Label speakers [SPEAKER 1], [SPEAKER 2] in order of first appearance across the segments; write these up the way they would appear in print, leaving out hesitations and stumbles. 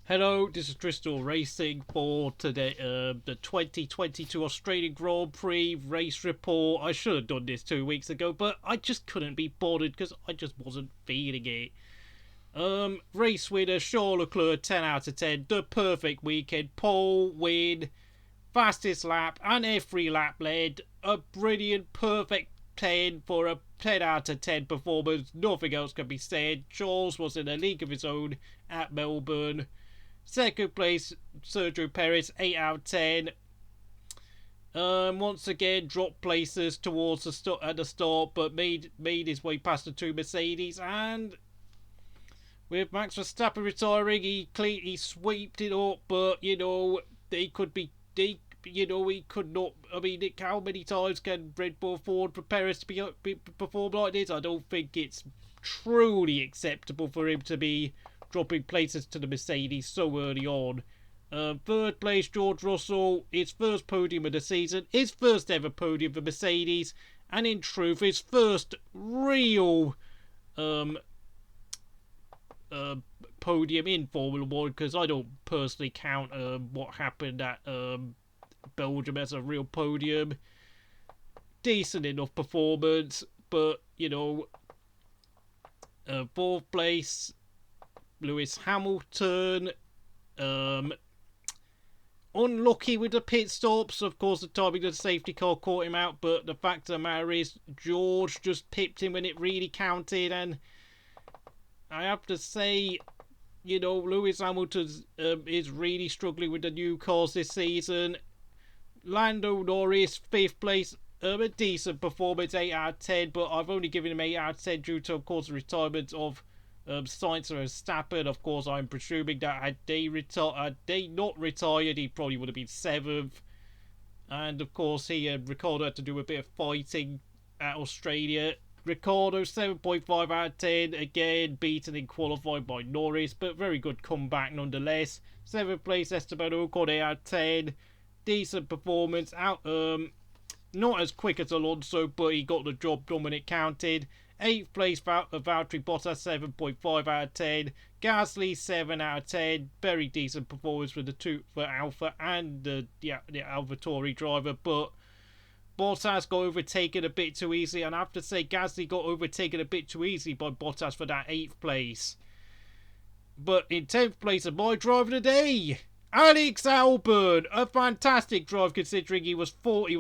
[SPEAKER 1] Hello, this is Crystal Racing for today, the 2022 Australian Grand Prix race report. I should have done this 2 weeks ago, but I just couldn't be bothered because I just wasn't feeling it. Race winner Charles Leclerc, 10 out of 10, the perfect weekend, pole win, fastest lap, and every lap led. A brilliant, perfect 10 for a 10 out of 10 performance. Nothing else can be said. Charles was in a league of his own at Melbourne. Second place, Sergio Perez, 8 out of 10. Once again, dropped places towards at the start, but made his way past the two Mercedes. And with Max Verstappen retiring, he swept it up. But they could be. He could not. I mean, how many times can Red Bull afford for Perez to be perform like this? I don't think it's truly acceptable for him to be dropping places to the Mercedes so early on. Third place, George Russell, his first podium of the season, his first ever podium for Mercedes, and in truth, his first real podium in Formula 1, because I don't personally count what happened at Belgium as a real podium. Decent enough performance, but fourth place, Lewis Hamilton, unlucky with the pit stops. Of course, the timing of the safety car caught him out, but the fact of the matter is, George just pipped him when it really counted. And I have to say, Lewis Hamilton is really struggling with the new cars this season. Lando Norris, fifth place, a decent performance, 8 out of 10, but I've only given him 8 out of 10 due to, of course, the retirement of Sainz and Verstappen. Of course, I'm presuming that had they not retired, he probably would have been 7th. And of course, Ricciardo had to do a bit of fighting at Australia. Ricciardo, 7.5 out of 10, again beaten in qualifying by Norris, but very good comeback nonetheless. 7th place, Esteban Ocon, 8 out of 10. Decent performance, not as quick as Alonso, but he got the job done when it counted. 8th place, Valtteri Bottas, 7.5 out of 10. Gasly, 7 out of 10. Very decent performance for Alfa and the AlphaTauri driver, but Bottas got overtaken a bit too easily, and I have to say Gasly got overtaken a bit too easily by Bottas for that 8th place. But in 10th place of my driver of the day, Alex Albon, a fantastic drive considering he was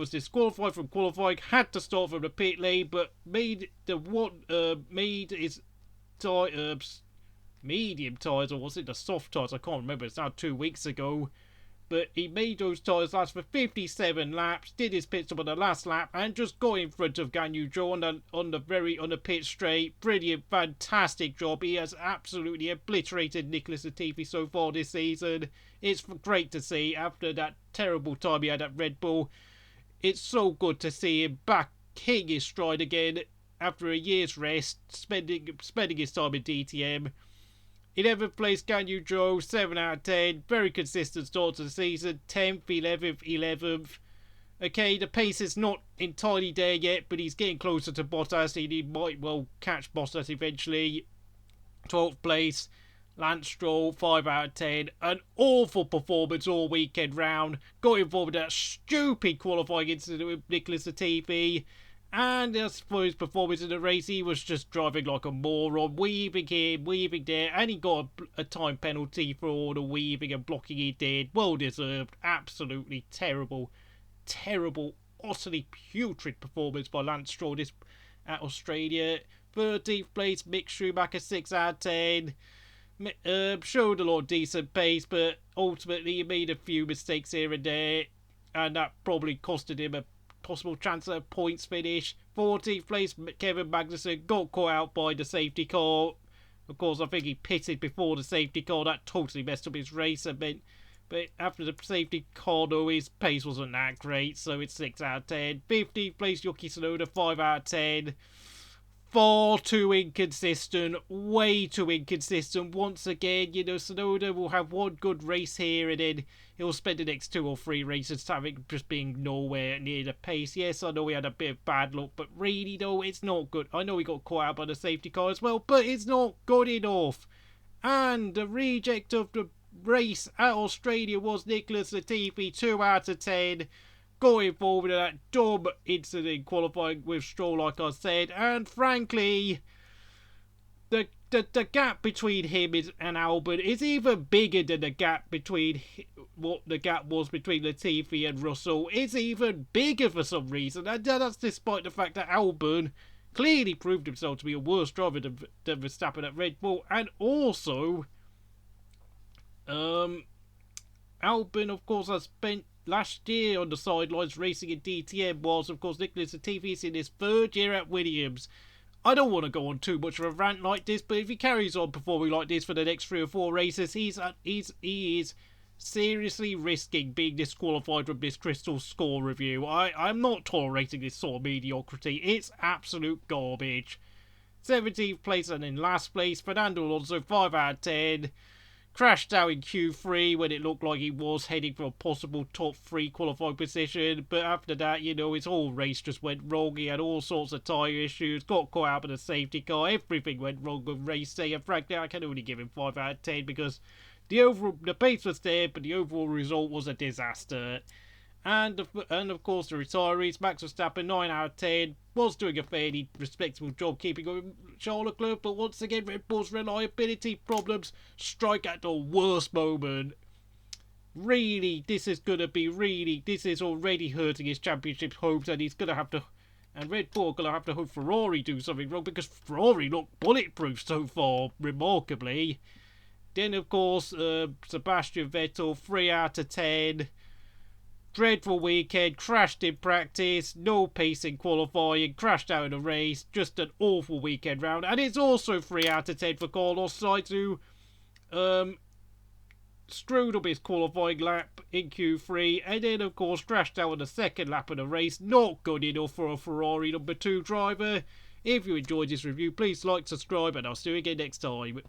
[SPEAKER 1] disqualified from qualifying, had to start from the pit lane, but made his medium tyres, or was it the soft tyres? I can't remember. It's now 2 weeks ago. But he made those tyres last for 57 laps, did his pit stop on the last lap, and just got in front of Guanyu Zhou on the pit straight. Brilliant, fantastic job. He has absolutely obliterated Nicholas Latifi so far this season. It's great to see after that terrible time he had at Red Bull. It's so good to see him back hitting his stride again after a year's rest, spending his time in DTM. 11th place, Guanyu Zhou, 7 out of 10. Very consistent start to the season. 10th, 11th, 11th. Okay, the pace is not entirely there yet, but he's getting closer to Bottas. He might well catch Bottas eventually. 12th place, Lance Stroll, 5 out of 10. An awful performance all weekend round. Got involved in that stupid qualifying incident with Nicholas Latifi. And as for his performance in the race, he was just driving like a moron, weaving here, weaving there, and he got a time penalty for all the weaving and blocking he did. Well deserved. Absolutely terrible, utterly putrid performance by Lance Stroll at Australia. 13th place, Mick Schumacher, 6 out of 10. Showed a lot of decent pace, but ultimately he made a few mistakes here and there, and that probably costed him a possible chance at a points finish. 14th place, Kevin Magnussen, got caught out by the safety car. Of course, I think he pitted before the safety car. That totally messed up his race. But after the safety car, though, his pace wasn't that great, so it's 6 out of 10. 15th place, Yuki Tsunoda, 5 out of 10. Far too inconsistent, way too inconsistent. Once again, Tsunoda will have one good race here and then he'll spend the next 2 or 3 races just being nowhere near the pace. Yes, I know he had a bit of bad luck, but really, though, it's not good. I know he got caught out by the safety car as well, but it's not good enough. And the reject of the race at Australia was Nicholas Latifi, 2 out of 10. Going forward in that dumb incident qualifying with Stroll, like I said, and frankly, the gap between him and Albon is even bigger than the gap between what the gap was between Latifi and Russell. It's even bigger for some reason, and that's despite the fact that Albon clearly proved himself to be a worse driver than Verstappen at Red Bull, and also, Albon, of course, has spent last year on the sidelines racing in DTM, whilst, of course, Nicholas Latifi is in his 3rd year at Williams. I don't want to go on too much of a rant like this, but if he carries on performing like this for the next 3 or 4 races, he is seriously risking being disqualified from this Crystal score review. I'm not tolerating this sort of mediocrity. It's absolute garbage. 17th place and in last place, Fernando Alonso, 5 out of 10. Crashed out in Q3 when it looked like he was heading for a possible top 3 qualifying position, but after that, you know, his whole race just went wrong. He had all sorts of tyre issues, got caught out with a safety car, everything went wrong with race day, and frankly, I can only give him 5 out of 10 because the pace was there, but the overall result was a disaster. And of course, the retirees, Max Verstappen, 9 out of 10, was doing a fairly respectable job keeping up with Charles Leclerc, but once again, Red Bull's reliability problems strike at the worst moment. Really, this is already hurting his championship hopes, and and Red Bull are going to have to hope Ferrari do something wrong, because Ferrari look bulletproof so far, remarkably. Then, of course, Sebastian Vettel, 3 out of 10. Dreadful weekend, crashed in practice, no pace in qualifying, crashed out in a race, just an awful weekend round. And it's also 3 out of 10 for Carlos Sainz, who screwed up his qualifying lap in Q3, and then of course crashed out on the second lap of the race. Not good enough for a Ferrari number 2 driver. If you enjoyed this review, please like, subscribe, and I'll see you again next time.